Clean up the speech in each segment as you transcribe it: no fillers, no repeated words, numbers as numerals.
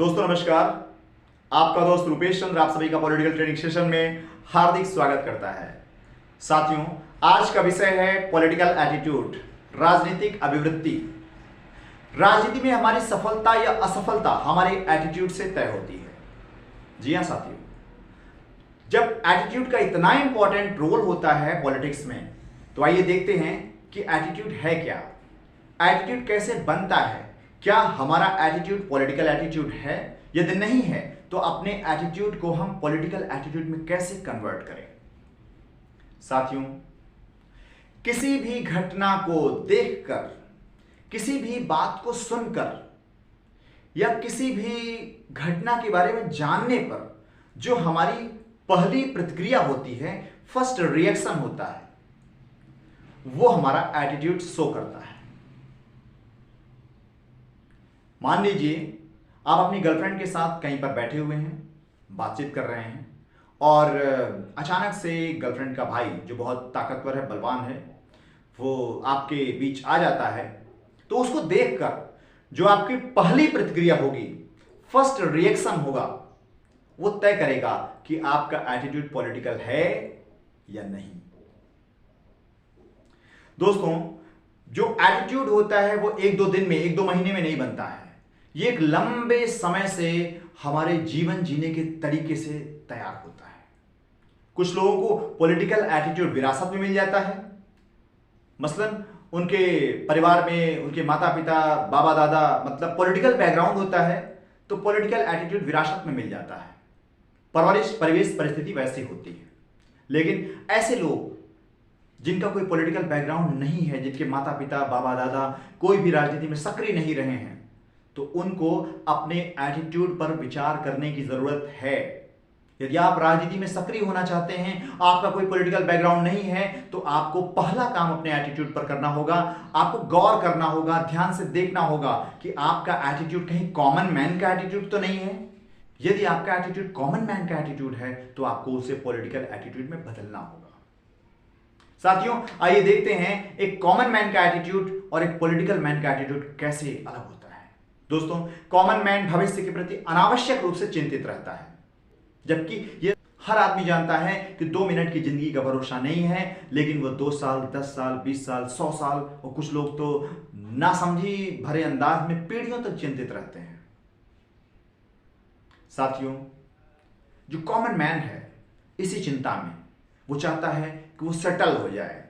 दोस्तों नमस्कार। आपका दोस्त रूपेश चंद्र आप सभी का पॉलिटिकल ट्रेनिंग सेशन में हार्दिक स्वागत करता है। साथियों, आज का विषय है पॉलिटिकल एटीट्यूड, राजनीतिक अभिवृत्ति। राजनीति में हमारी सफलता या असफलता हमारे एटीट्यूड से तय होती है। जी हां साथियों, जब एटीट्यूड का इतना इंपॉर्टेंट रोल होता है पॉलिटिक्स में, तो आइए देखते हैं कि एटीट्यूड है क्या, एटीट्यूड कैसे बनता है, क्या हमारा एटीट्यूड पॉलिटिकल एटीट्यूड है। यदि नहीं है तो अपने एटीट्यूड को हम पॉलिटिकल एटीट्यूड में कैसे कन्वर्ट करें। साथियों, किसी भी घटना को देखकर, किसी भी बात को सुनकर या किसी भी घटना के बारे में जानने पर जो हमारी पहली प्रतिक्रिया होती है, फर्स्ट रिएक्शन होता है, वो हमारा एटीट्यूड शो करता है। मान लीजिए आप अपनी गर्लफ्रेंड के साथ कहीं पर बैठे हुए हैं, बातचीत कर रहे हैं और अचानक से गर्लफ्रेंड का भाई जो बहुत ताकतवर है, बलवान है, वो आपके बीच आ जाता है। तो उसको देखकर जो आपकी पहली प्रतिक्रिया होगी, फर्स्ट रिएक्शन होगा, वो तय करेगा कि आपका एटीट्यूड पॉलिटिकल है या नहीं। दोस्तों, जो एटीट्यूड होता है वो एक दो दिन में, एक दो महीने में नहीं बनता है। ये एक लंबे समय से हमारे जीवन जीने के तरीके से तैयार होता है। कुछ लोगों को पॉलिटिकल एटीट्यूड विरासत में मिल जाता है। मसलन उनके परिवार में उनके माता पिता, बाबा दादा, मतलब पॉलिटिकल बैकग्राउंड होता है, तो पॉलिटिकल एटीट्यूड विरासत में मिल जाता है। परवरिश, परिवेश, परिस्थिति वैसी होती है। लेकिन ऐसे लोग जिनका कोई पॉलिटिकल बैकग्राउंड नहीं है, जिनके माता पिता, बाबा दादा कोई भी राजनीति में सक्रिय नहीं रहे हैं, तो उनको अपने एटीट्यूड पर विचार करने की जरूरत है। यदि आप राजनीति में सक्रिय होना चाहते हैं, आपका कोई पॉलिटिकल बैकग्राउंड नहीं है, तो आपको पहला काम अपने एटीट्यूड पर करना होगा। आपको गौर करना होगा, ध्यान से देखना होगा कि आपका एटीट्यूड कहीं कॉमन मैन का एटीट्यूड तो नहीं है। यदि आपका एटीट्यूड कॉमन मैन का एटीट्यूड है, तो आपको उसे पॉलिटिकल एटीट्यूड में बदलना होगा। साथियों, आइए देखते हैं एक कॉमन मैन का एटीट्यूड और एक पॉलिटिकल मैन का एटीट्यूड कैसे अलग होता है। दोस्तों, कॉमन मैन भविष्य के प्रति अनावश्यक रूप से चिंतित रहता है, जबकि ये हर आदमी जानता है कि 2 मिनट की जिंदगी का भरोसा नहीं है, लेकिन वो 2 साल, 10 साल, 20 साल, 100 साल और कुछ लोग तो नासमझी भरे अंदाज में पीढ़ियों तक चिंतित रहते हैं। साथियों, जो कॉमन मैन है, इसी चिंता में वो चाहता है कि वो सेटल हो जाए,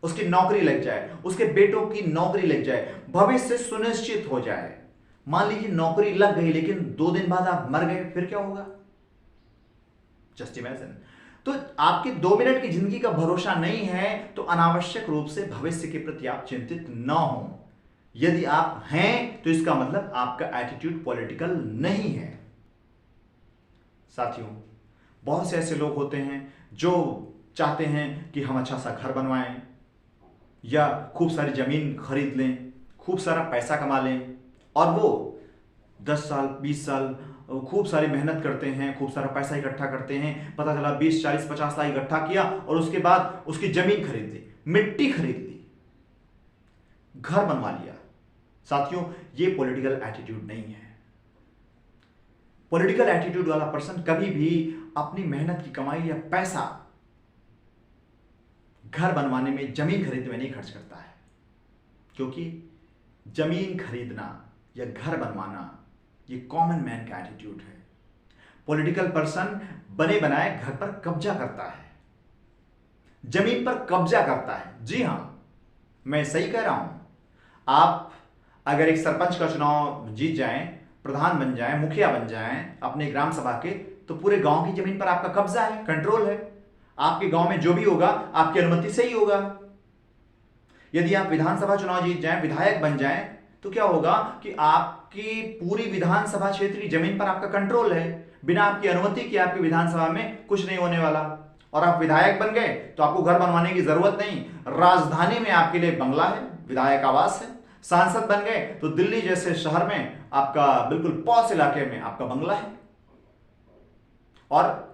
उसकी नौकरी लग जाए, उसके बेटों की नौकरी लग जाए, भविष्य सुनिश्चित हो जाए। मान लीजिए नौकरी लग गई, लेकिन 2 दिन बाद आप मर गए, फिर क्या होगा? Just imagine. तो आपकी 2 मिनट की जिंदगी का भरोसा नहीं है, तो अनावश्यक रूप से भविष्य के प्रति आप चिंतित न हो। यदि आप हैं तो इसका मतलब आपका एटीट्यूड पॉलिटिकल नहीं है। साथियों, बहुत से ऐसे लोग होते हैं जो चाहते हैं कि हम अच्छा सा घर बनवाएं या खूब सारी जमीन खरीद लें, खूब सारा पैसा कमा लें, और वो 10 साल, 20 साल खूब सारी मेहनत करते हैं, खूब सारा पैसा इकट्ठा करते हैं। पता चला 20, 40, 50 लाख इकट्ठा किया और उसके बाद उसकी जमीन खरीद ली, मिट्टी खरीद ली, घर बनवा लिया। साथियों, ये पॉलिटिकल एटीट्यूड नहीं है। पॉलिटिकल एटीट्यूड वाला पर्सन कभी भी अपनी मेहनत की कमाई या पैसा घर बनवाने में, जमीन खरीदने में नहीं खर्च करता है, क्योंकि जमीन खरीदना या घर बनवाना ये कॉमन मैन का एटीट्यूड है। पॉलिटिकल पर्सन बने बनाए घर पर कब्जा करता है, जमीन पर कब्जा करता है। जी हां, मैं सही कह रहा हूं। आप अगर एक सरपंच का चुनाव जीत जाएं, प्रधान बन जाएं, मुखिया बन जाएं अपने ग्राम सभा के, तो पूरे गांव की जमीन पर आपका कब्जा है, कंट्रोल है। आपके गांव में जो भी होगा आपकी अनुमति से ही होगा। यदि आप विधानसभा चुनाव जीत जाएं, विधायक बन जाएं, तो क्या होगा कि आपकी पूरी विधानसभा क्षेत्र की जमीन पर आपका कंट्रोल है। बिना आपकी अनुमति के आपकी विधानसभा में कुछ नहीं होने वाला। और आप विधायक बन गए तो आपको घर बनवाने की जरूरत नहीं, राजधानी में आपके लिए बंगला है, विधायक आवास है। सांसद बन गए तो दिल्ली जैसे शहर में आपका बिल्कुल पॉश इलाके में आपका बंगला है, और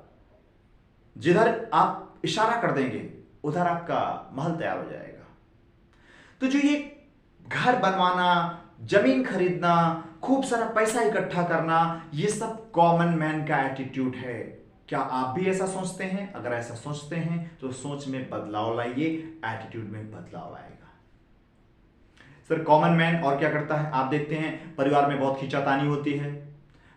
जिधर आप इशारा कर देंगे उधर आपका महल तैयार हो जाएगा। तो जो ये घर बनवाना, जमीन खरीदना, खूब सारा पैसा इकट्ठा करना, ये सब कॉमन मैन का एटीट्यूड है। क्या आप भी ऐसा सोचते हैं? अगर ऐसा सोचते हैं तो सोच में बदलाव लाइए, एटीट्यूड में बदलाव आएगा। सर कॉमन मैन और क्या करता है? आप देखते हैं परिवार में बहुत खींचातानी होती है।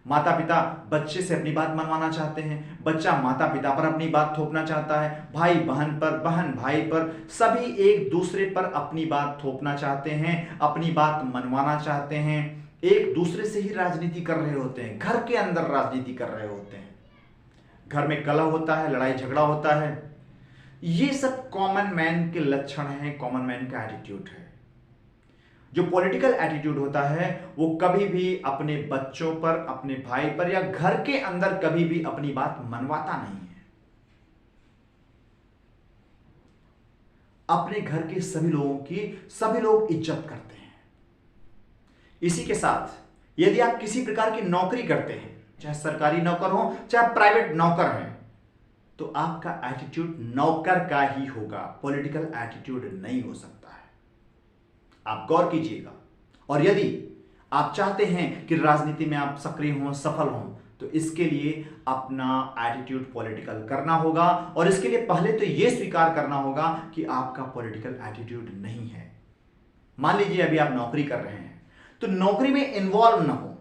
माता पिता बच्चे से अपनी बात मनवाना चाहते हैं, बच्चा माता पिता पर अपनी बात थोपना चाहता है, भाई बहन पर, बहन भाई पर, सभी एक दूसरे पर अपनी बात थोपना चाहते हैं, अपनी बात मनवाना चाहते हैं, एक दूसरे से ही राजनीति कर रहे होते हैं, घर के अंदर राजनीति कर रहे होते हैं, घर में कलह होता है, लड़ाई झगड़ा होता है। ये सब कॉमन मैन के लक्षण हैं, कॉमन मैन का एटीट्यूड है। जो पॉलिटिकल एटीट्यूड होता है वो कभी भी अपने बच्चों पर, अपने भाई पर या घर के अंदर कभी भी अपनी बात मनवाता नहीं है। अपने घर के सभी लोगों की सभी लोग इज्जत करते हैं। इसी के साथ यदि आप किसी प्रकार की नौकरी करते हैं, चाहे सरकारी नौकर हो चाहे प्राइवेट नौकर हैं, तो आपका एटीट्यूड नौकर का ही होगा, पॉलिटिकल एटीट्यूड नहीं हो सकता है। आप गौर कीजिएगा। और यदि आप चाहते हैं कि राजनीति में आप सक्रिय हों, सफल हों, तो इसके लिए अपना एटीट्यूड पॉलिटिकल करना होगा। और इसके लिए पहले तो यह स्वीकार करना होगा कि आपका पॉलिटिकल एटीट्यूड नहीं है। मान लीजिए अभी आप नौकरी कर रहे हैं, तो नौकरी में इन्वॉल्व ना हो।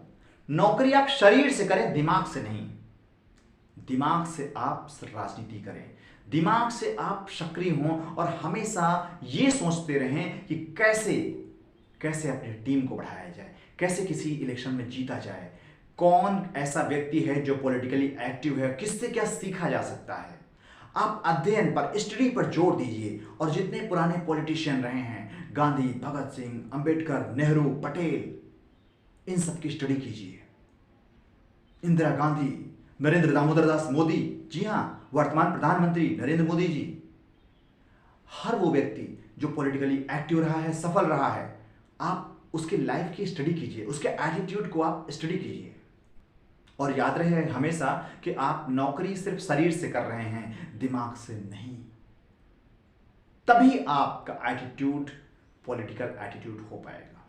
नौकरी आप शरीर से करें, दिमाग से नहीं। दिमाग से आप राजनीति करें, दिमाग से आप सक्रिय हों और हमेशा ये सोचते रहें कि कैसे अपनी टीम को बढ़ाया जाए, कैसे किसी इलेक्शन में जीता जाए, कौन ऐसा व्यक्ति है जो पॉलिटिकली एक्टिव है, किससे क्या सीखा जा सकता है। आप अध्ययन पर, स्टडी पर जोर दीजिए और जितने पुराने पॉलिटिशियन रहे हैं, गांधी, भगत सिंह, अंबेडकर, नेहरू, पटेल, इन सब की स्टडी कीजिए। इंदिरा गांधी, नरेंद्र दामोदर दास मोदी, जी हां, वर्तमान प्रधानमंत्री नरेंद्र मोदी जी, हर वो व्यक्ति जो पॉलिटिकली एक्टिव रहा है, सफल रहा है, आप उसके लाइफ की स्टडी कीजिए, उसके एटीट्यूड को आप स्टडी कीजिए। और याद रहे हमेशा कि आप नौकरी सिर्फ शरीर से कर रहे हैं, दिमाग से नहीं। तभी आपका एटीट्यूड पॉलिटिकल एटीट्यूड हो पाएगा।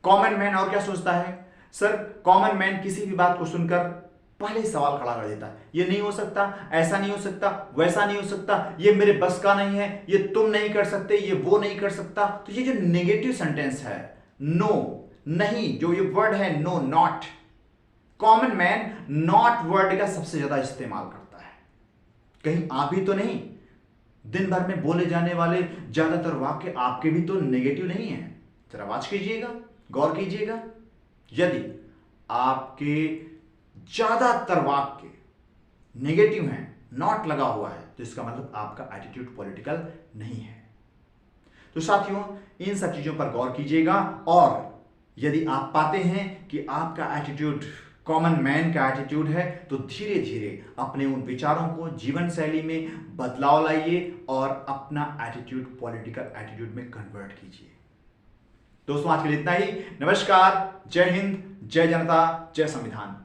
कॉमन मैन और क्या सोचता है? सर कॉमन मैन किसी भी बात को सुनकर पहले ही सवाल खड़ा कर देता है। ये नहीं हो सकता, ऐसा नहीं हो सकता, वैसा नहीं हो सकता, ये मेरे बस का नहीं है, ये तुम नहीं कर सकते, ये वो नहीं कर सकता। तो ये जो नेगेटिव सेंटेंस है, नो, नहीं, जो ये वर्ड है no, not, common man not word का सबसे ज्यादा इस्तेमाल करता है। कहीं आप ही तो नहीं, दिन भर में बोले जाने वाले ज्यादातर वाक्य आपके भी तो नेगेटिव नहीं है। जरा वाच कीजिएगा, गौर कीजिएगा। यदि आपके ज्यादातर वाक्य नेगेटिव हैं, नॉट लगा हुआ है, तो इसका मतलब आपका एटीट्यूड पॉलिटिकल नहीं है। तो साथियों, इन सब चीजों पर गौर कीजिएगा। और यदि आप पाते हैं कि आपका एटीट्यूड कॉमन मैन का एटीट्यूड है, तो धीरे धीरे अपने उन विचारों को जीवन शैली में बदलाव लाइए और अपना एटीट्यूड पॉलिटिकल एटीट्यूड में कन्वर्ट कीजिए। दोस्तों, आज के लिए इतना ही। नमस्कार, जय हिंद, जय जनता, जय संविधान।